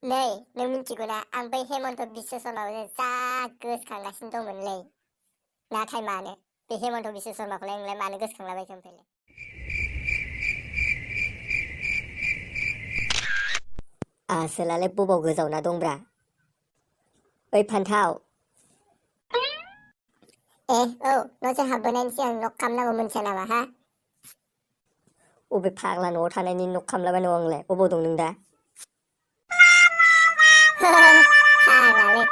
नै नों मिथिगौना आं बै हेमन्त बिश्व शर्माखौ जा गोसोखांगासिनो दंमोनलै नाथाय मानो बे हेमन्त बिश्व शर्माखौलाय नोंलाय मानो गोसोखांलाबायखो ओमफ्रायलाय आसोलालाय बबाव गोजावना दंब्रा ओइ फान्थाव औ न'सिम हाबबोनायनि सिगां नक खालामनांगौ मोनथिया नामा हा अबे फाग्ला न'आव थानायनि नक खालामलाबाय नङ आंलाय अबाव दं नों दा फाग्लालै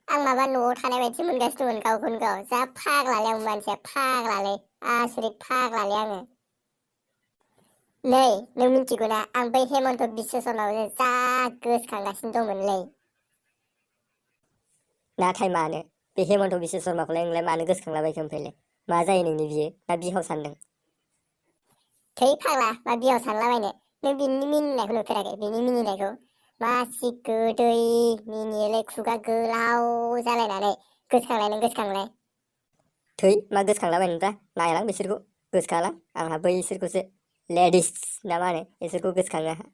आं माबा न'आव थानाय बायदि मोनगासिनो दंमोन गावखौनो गाव जा फाग्लालै आं मानसिया फाग्लालै आसुरिक फाग्लालै आङो नै नों मिथिगौना आं बै हेमन्त बिश्व शर्माखौ जा गोसोखांगासिनो दंमोनलै नाथाय मानो बे हेमन्त बिश्व शर्माखौलाय नोंलाय मानो गोसोखांलाबायखो ओमफ्रायलाय मा जायो नोंनि बियो ना बिहाव सानदों थै फाग्ला मा बिहाव सानलाबायनो नों बिनि मिनिनायखौ नुफेराखै बिनि मिनिनायखौ मासि गोदै मिनियोलै खुगा गोलाव जालायनानै गोसोखांलाय नों गोसोखांलाय थै मा गोसोखांलाबायनोब्रा नायलां बिसोरखौ गोसोखाङालां आंहा बैसोरखौसो लेडिस ना मा होनो बिसोरखौ गोसोखाङो आंहा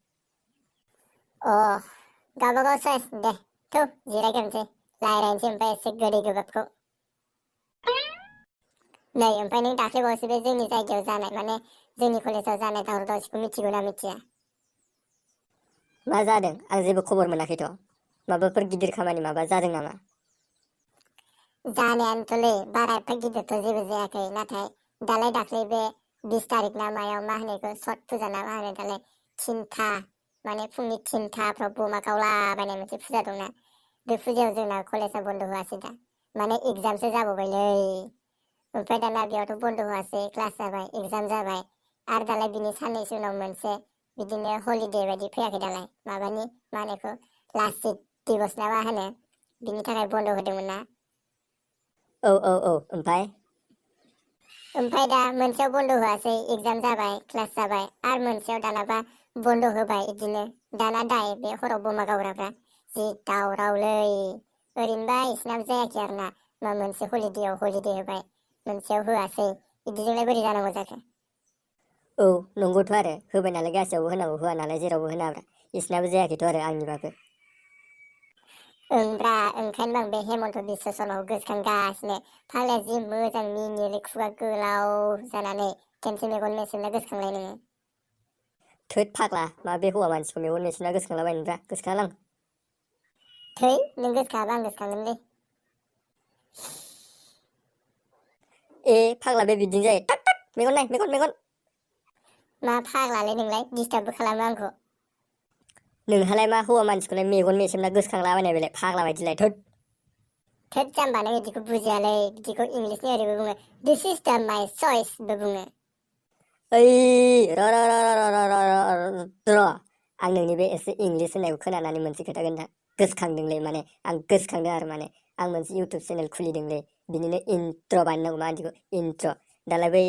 गावबागाव चयस दे थौ जिरायग्रोनोसै रायज्लायनोसै ओमफ्राय एसे गोदै गोबाबखौ नै ओमफ्राय नों दाख्लैबावैसो बे जोंनि जायगायाव जानाय माने जोंनि कलेजाव जानाय दावराव दावसिखौ मिथिगौना मिथिया मा जादों आं जेबो खबर मोनाखैथ' माबाफोर गिदिर खामानि माबा जादों नामा जानायानोथ'लै बारा एफा गिदिरथ' जेबो जायाखै नाथाय दाख्लै बे 20 तारिख ना मायाव मा होनो बेखौ छट फुजा ना मा होनो दालाय थिनथा माने फुंनि 3थाफ्राव बमा गावलाबायनाय मोनसे फुजा दंना बे फुजायाव जोंना कलेजा बन्द होआसै दा माने एगजामसो जाबावबायलै ओमफ्राय दाना बेयावथ' बन्द होआसै क्लास जाबाय एगजाम जाबाय आरो दालाय बिनि साननैसो उनाव मोनसे बिदिनो हलिदे बायदि फैयाखै दालाय माबानि मा होनो बेखौ लाचित दिबस ना मा होनो बिनि थाखाय बन्द होदोंमोन ना औ ओमफ्राय दा मोनसेयाव बन्द होआसै एगजाम जाबाय क्लास जाबाय आरो मोनसेयाव दानाबा बन्द होबाय बिदिनो दाना दाय बे हराव बमा गावग्राफ्रा जि दावरावलै ओरैनोबा इसिनाबो जायाखै आरो ना मा मोनसे हलिदेयाव हलिदे होबाय मोनसेयाव होआसै बिदिजोंलाय बोरै जानांगौ जाखो औ नंगौथ' आरो होबाय नालाय गासैयावबो होनांगौ होआ नालाय जेरावबो होनाब्रा इसनाबो जायाखैथ' आरो आंनिबाबो ओंब्रा ओंखायनो आं बे हेमन्त बिश्व शर्माखौ गोसोखांगासिनो फाग्लाया जि मोजां मिनियोलै खुगा गोलाव जानानै खेनसे मेगन मेसेबना गोसोखांलाय नोङो थोद फाग्ला मा बे हौवा मानसिखौ मेगन मेसेबना गोसोखांलाबायनोब्रा गोसोखाङालां थै नों गोसोखाङाबा आं गोसोखांगोनलै ए फाग्ला बे बिदिनो जायो टाक टाक मेगन नाय मेगन मा फाग्लालै नोंलाय दिस्टार्बबो खालामो आंखौ नोंहालाय मा हौवा मानसिखौलाय मेगन मेसेबना गोसोखांलाबायनाय बेलाय फाग्ला बायदिलाय थोद जाम्बा नों बिदिखौ बुजियालै बिदिखौ इंलिसनि ओरैबो बुङो दिस इज दा माइ चइसबो बुङो ओइ र' आं नोंनि बे एसे इंलिस होननायखौ खोनानानै मोनसे खोथा खोन्था गोसोखांदोंलै माने आं गोसोखांदों आरो माने आं मोनसे इउटुब चेनेल खुलिदोंलै बिनिनो इन्ट्र बानायनांगौ मा बिदिखौ इन्ट्र दालाय बै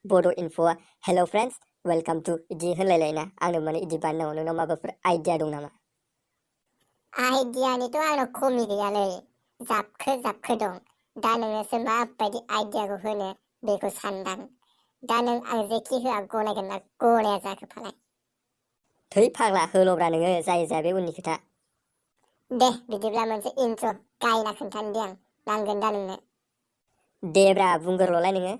बड' इनफ'आ हेल' फ्रेन्ड्स वेलकाम टु इदि होनलायलायना आंनो माने इदि बानायनांगौ नोंनाव माबाफोर आइडिया दं नामा आइडियानिथ' आंनाव खमि गैयालै जाबखो दं दा नोङोसो माबायदि आइडियाखौ होनो बेखौ सानदां दा नों आं जेखि होआ गनायगोन ना गनाया जाखो फालाय थै फाग्ला होल'ब्रा नोङो जायो जाया बे उननि खोथा दे बिदिब्ला मोनसे इन्ट्र गायना खोन्थानो दे आं नांगोन दा नोंनो देब्रा बुंगोरल'लाय नोङो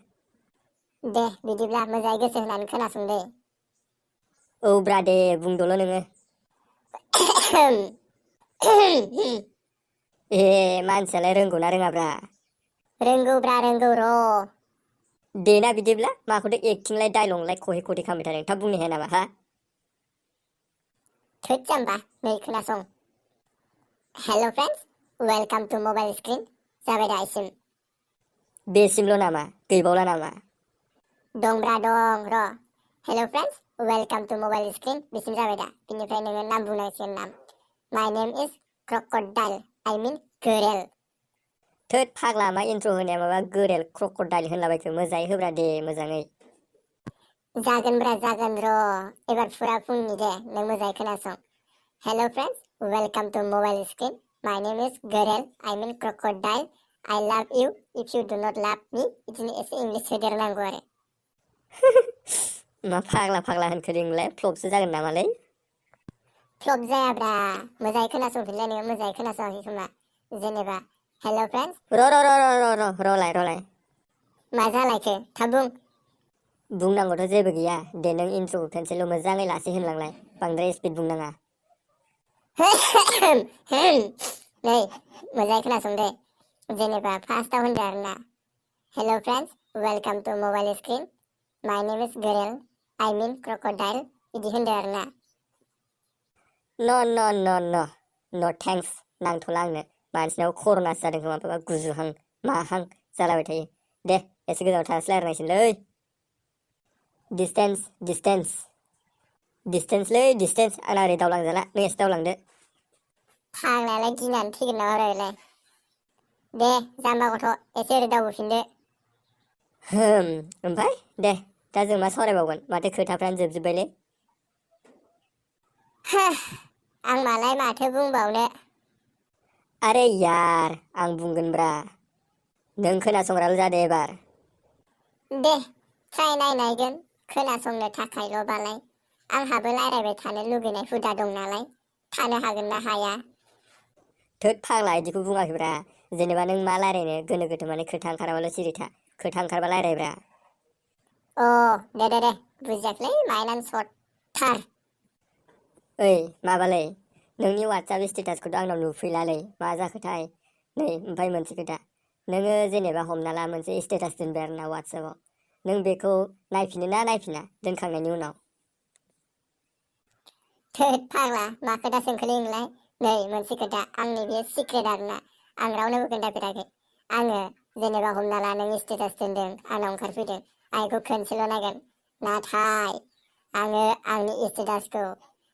दे बिदिब्ला मोजाङै गोसो होनानै खोनासंदे औ ब्रा दे बुंदोल' नोङो ए मानसियालाय रोंगौना रोङाब्रा रोंगौब्रा रोंगौ र' देना बिदिब्ला माखौथो एक्टिंलाय डायलगलाय खहे खथे खालामबाय थादों थाब बुंनो हाया नामा हा थोद जाम्बा नै खोनासं hello' friends welcome to mobile screen जाबाय दा इसिम बेसिमल' नामा गैबावला नामा दंब्रा दं र' hello' friends welcome to mobile screen बिसिम जाबाय दा बिनिफ्राय नोङो नाम बुंनांसिगोन नाम माय नेम इज क्रक'डाइल आइ मिन गोरेल थोद फाग्ला मा इन्ट्र होनाया माबा गोरेल क्रक'डाइल होनलाबायखो मोजाङै होब्रा दे मोजाङै जागोनब्रा जागोन र' एबार फुरा बुंनि दे नों मोजाङै खोनासं hello' friends welcome to mobile screen my name इज गोरेल आइ मिन क्रक'डाइल आइ लाभ U if U do not लाभ मी बिदिनो एसे इंलिस सोदेरनांगौ आरो मा फाग्ला होनखो नोंलाय फ्लपसो जागोन नामालै फ्लप जायाब्रा मोजाङै खोनासंफिनलाय नोङो मोजाङै खोनासङाखै खोमा जेनेबा हेल' फ्रेन्ड्स रलाय मा जालायखो थाब बुं बुंनांगौथ' जेबो गैया दे नों इन्ट्र'खौ खेनसेल' मोजाङै लासै होनलांलाय बांद्राय स्पिड बुंनाङा नै मोजाङै खोनासं दे जेनेबा फार्स्टआव होनदो आरोना hello' friends welcome to mobile screen my name इज गोरेल आइ मिन क्रकडाइल बिदि होनदो आरोना न थेंक्स नांथ'ला आंनो मानसिनाव कर'नासो जादों खोमा माबा गुजुहां माहां जालाबाय थायो दे एसे गोजानाव थानासो रायलायनांसिगोनलै डिसटेन्स आंना ओरै दावलांजाला नों एसे दावलांदो फाग्लायालाय गिनानै थैगोन नामा बेलाय दे जाम्बा गथ' एसे ओरै दावबोफिनदो ओमफ्राय दे दा जों मा सावरायबावगोन माथो खोथाफ्रानो जोबजोब्बायलै आं मालाय माथो बुंबावनो आरे यार आं बुंगोनब्रा नों खोनासंग्राल' जादे एबार दे ट्राय नायगोन खोनासंनो थाखायल'बालाय आंहाबो रायलायबाय थानो लुगैनाय हुदा दं नालाय थानो हागोन ना हाया थोद फाग्ला इदिखौ बुङाखैब्रा जेनेबा नों मा रायलायनो गोनो गोथो माने खोथा ओंखाराबाल' सिरि था खोथा ओंखारबा रायलायब्रा अ दे बुजियाखैलै माइनानो सर्टथार ओइ माबालै नोंनि वाट्सएप स्टेटासखौथ' आंनाव नुफैलालै मा जाखोथाय नै ओमफ्राय मोनसे खोथा नोङो जेनेबा हमना ला मोनसे स्टेटास दोनबाय आरोना वाट्सएपआव नों बेखौ नायफिनो ना नायफिना दोनखांनायनि उनाव थोद फाग्ला मा खोथा सोंखोलै नोंलाय नै मोनसे खोथा आंनि बेयो सिक्रेट आरोना आं रावनोबो खोन्थाफेराखै आङो जेनेबा हमना ला नों स्टेटास दोनदों आंनाव ओंखारफैदों आं बेखौ खनसेल' नायगोन नाथाय आङो आंनि स्टेटासखौ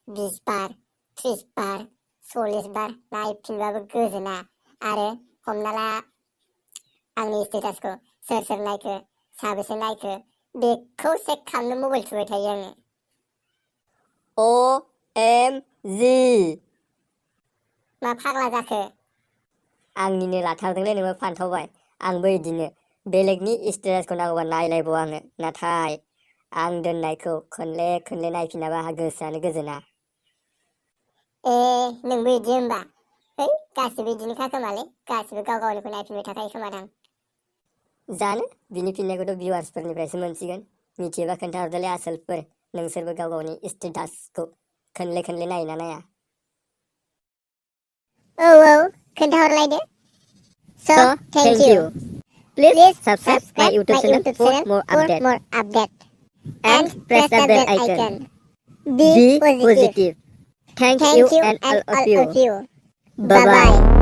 20 बार 30 बार 40 बार नायफिनबाबो गोजोना आरो हमना ला आंनि स्टेटासखौ सोर नायखो साबेसे नायखो बेखौ चेक खालामनो मबाइल थुबाय थायो आङो OMG मा फाग्ला जाखो आंनिनो लाथारदोंलै नोङो फानथावबाय आंबो इदिनो बेलेगनि स्टेटासखौ नांगौबा नायलायबावा आङो नाथाय आं दोननायखौ खनले नायफिनाबा आंहा गोसोआनो गोजोना नोंबो इदि होमबा है गासिबो इदिनोखा खोमालै गासिबो गाव गावनिखौ नायफिनबाय थाखायो खोमादां जानो बिनि फिननायखौथ' भिउवार्सफोरनिफ्रायसो मोनसिगोन मिथियोबा खोन्थाहरदोलै आसोलफोर नोंसोरबो गाव गावनि स्टेटासखौ खनले नायोना नाया औ खोन्थाहरलायदो So thank thank you you. Please please subscribe my subscribe YouTube my channel YouTube for channel more for updates more update and press the bell icon. be Be positive positive. Thank you thank you and and all of all you. of you Bye bye.